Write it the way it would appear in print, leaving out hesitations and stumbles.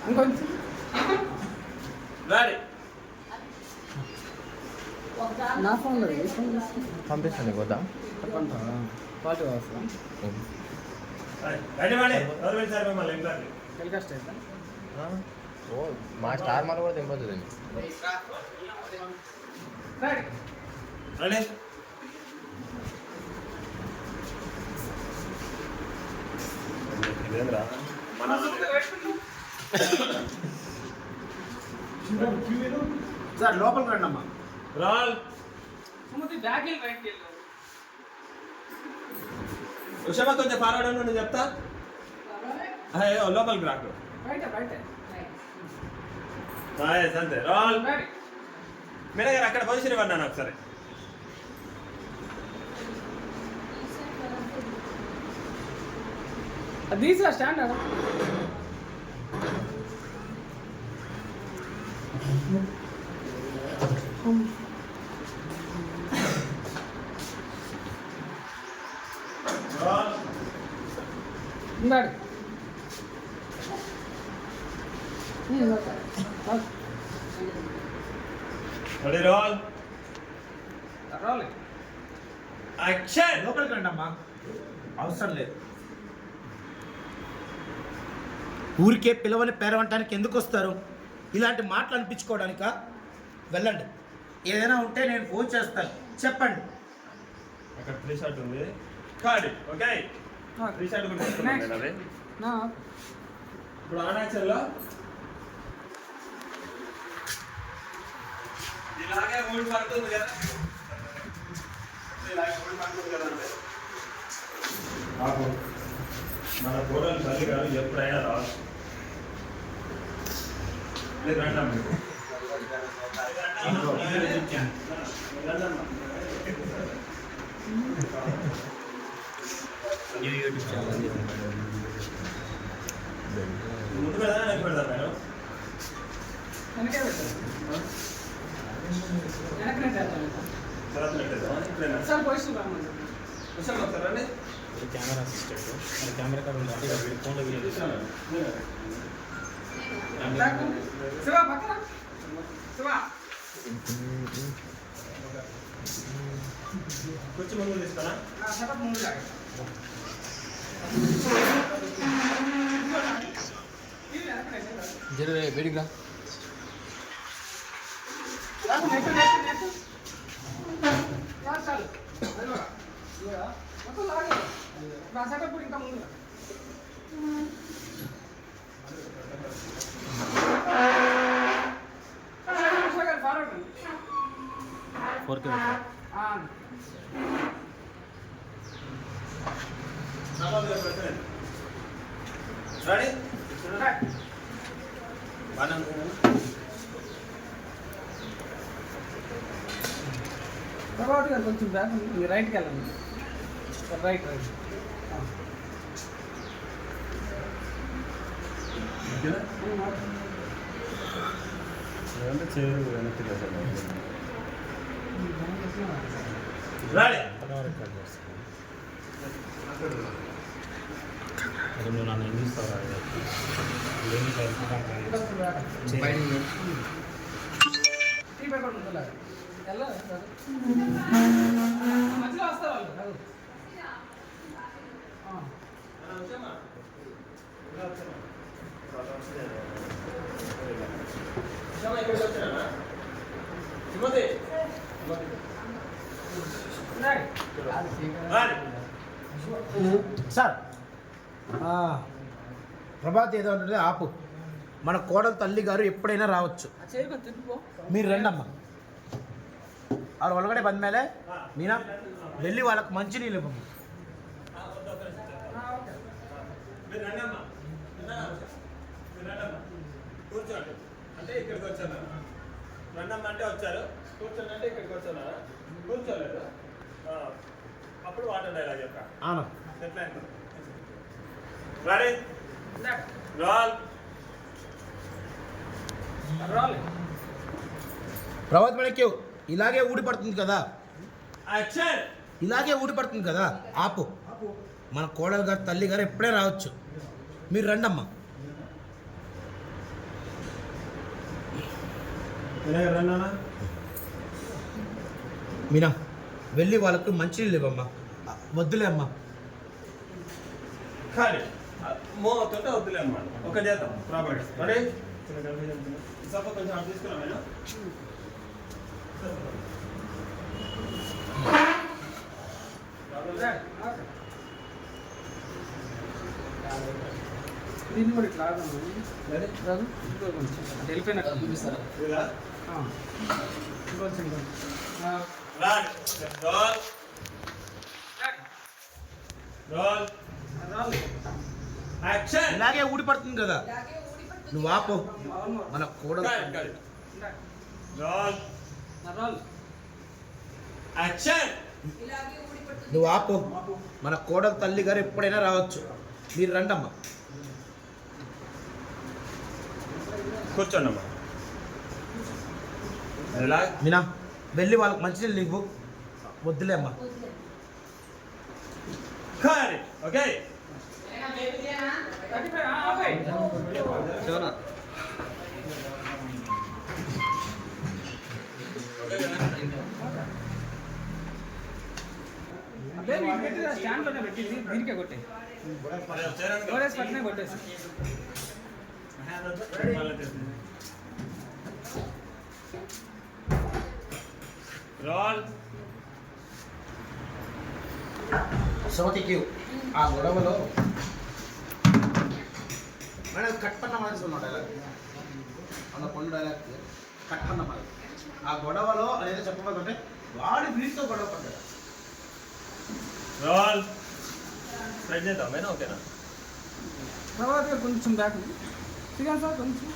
ఇంకొంచెం నా ఫోన్లో పంపిస్తాను వద్దా పాటు వస్తాం టెలికాస్ట్ అయితే ఓ మా స్టార్ మన కూడా తెంపొద్దు సార్ లోపలికి రండి అమ్మా రాల్ ఉషమా కొంచెం ఫార్వర్డ్ అని చెప్తా లోపలికి రాకు అంతే రాల్ మేడం గారు అక్కడ పొజిషన్ ఇవ్వన్నాను ఒకసారి అది స్టాండ్ ఉన్నాడు రెడీ రోల్ రోల్ యాక్షన్ లోపలికి రండి అమ్మా అవసరం లేదు ఊరికే పిలవని పేరవంటానికి ఎందుకు వస్తారు ఇలాంటి మాటలు అనిపించుకోవడానికా వెళ్ళండి ఏదైనా ఉంటే నేను ఫోన్ చేస్తాను చెప్పండి అక్కడ త్రీ షాట్ ఉంది కాడి ఓకే త్రీ షాట్ కూడా ఇప్పుడు ఆనాచల్లో ఇలాగే ఊడి పడుతుంది కదా ఇలాగే ఊడి పడుతుంది కదా అంటే మన కూరలు తల్లి గారు ఎప్పుడైనా రాదు లేదు రండి మీకు యూట్యూబ్ ఛానల్ ముందు పెడదా వెనక్కి పెడతా మేడం తర్వాత పెట్టేద్దాం సార్ పోయిస్తూ ఒకసారి రండి కెమెరా అసిస్టెంట్ కెమెరా కార్డు ఉంది ఫోన్లో వీడియో శివా పక్కన శివా కొంచెం ముందు తీస్తానా సెటప్ ముందు జర వేడిగా సెటప్ ఇంకా ముందు ఫోర్ కే రెడీ ప్రభావతి గారు కొంచెం బ్యాక్ మీరు రైట్కి వెళ్ళండి రైట్ రైట్ అది నువ్వు నన్ను ఎందుకు మధ్యలో వస్తారు వాళ్ళు సార్ ప్రభాత్ ఏదో ఉంటుంది ఆపు మన కోడలు తల్లి గారు ఎప్పుడైనా రావచ్చు మీరు రండమ్మా ఆడ ఒలగడే బంద్ మేలే మీనా వెళ్ళి వాళ్ళకి మంచి నీళ్ళు ఇవ్వము కూర్చోండి అంటే ఇక్కడికి వచ్చాను రండమ్మ అంటే వచ్చారు కూర్చోండి అంటే ఇక్కడికి వచ్చాను కూర్చోలేదు అప్పుడు వాటర్ డైలాగ్ చెప్పా అవును ఎట్లా రెడీ రోల్ ప్రభాత్ మనకి ఇలాగే ఊడిపడుతుంది కదా యాక్షన్ ఇలాగే ఊడిపడుతుంది కదా ఆపు మన కోడలు గారు తల్లి గారు ఎప్పుడే రావచ్చు మీరు రండమ్మా వినాయక రన్నానా మీనా వెళ్ళి వాళ్ళకు మంచి నీళ్ళు ఇవ్వమ్మా. వద్దులే అమ్మా. ఖాళీ మోతుంటే వద్దులే అన్నమాట. ఒక చేద్దాం ప్రాపర్టీ రెడీ సప కొంచెం అటు తీసుకున్నాం నేను దీన్ని కూడా ఇట్లా వెళ్ళిపోయినట్టు చూపిస్తారా ఇలా ఇంకొంచెం రోల్ రోల్ యాక్షన్ ఇలాగే ఊడిపడుతుంది కదా. నువ్వు ఆపు. మన కోడలు రోల్ యాక్షన్ నువ్వు ఆపు. మన కోడలు తల్లి గారు ఎప్పుడైనా రావచ్చు. మీరు రండమ్మా. కూర్చోండి అమ్మా. ఎలా మీనా వెళ్ళి వాళ్ళకి మంచి నీళ్ళు ఇవ్వు. వద్దులే అమ్మా. ఖాళీ ఓకే స్టాండ్లోనే పెట్టింది దీనికే కొట్టే గోడేసి పట్టినే కొట్టేసి రోల్ సోతికి ఆ గొడవలో మేడం కట్ పన్న மாதிரி డైలాగ్ அந்த பொண்ணு డైలాగ్ కట్ పన్న மாதிரி ఆ గొడవలో అనేది చెప్పబోతుంటే వాడి వీడితో గొడవ పడ్డాడు. రోల్ స్ప్రెడ్ చేద్దాం ఓకేనా తర్వాత కొంచెం బ్యాక్ దిగాను సార్ కొంచెం